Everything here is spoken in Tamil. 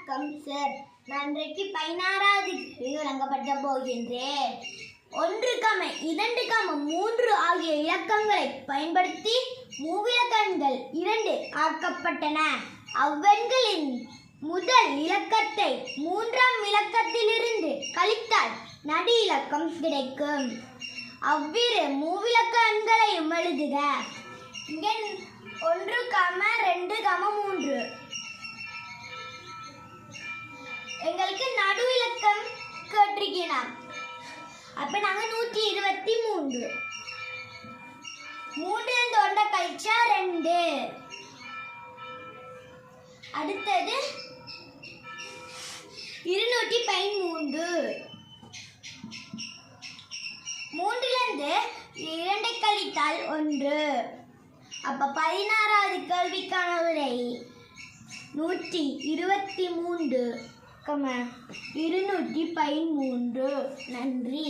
வணக்கம் சார். நான் இன்றைக்கு 16வது விளங்கப்படுத்த போகின்றேன். 1, 2, 3 ஆகிய இலக்கங்களை பயன்படுத்தி மூவிலக்கங்கள் 2 ஆக்கப்பட்டன. அவ்வெண்களின் முதல் இலக்கத்தை 3ஆம் இலக்கத்திலிருந்து கழித்தால் நடு இலக்கம் கிடைக்கும். அவ்விரு மூவிலக்க எண்களையும் எழுதுக. இங்கே 1, 2, 3 எங்களுக்கு நடு இலக்கம் கேட்டிருக்கிறோம். அப்ப நாங்க 123. 3 1 கழிச்சா 2. அடுத்தது 213. 3 2 கழித்தால் 1. அப்ப 16வது கேள்விக்கான விடை 123, 213. நன்றி.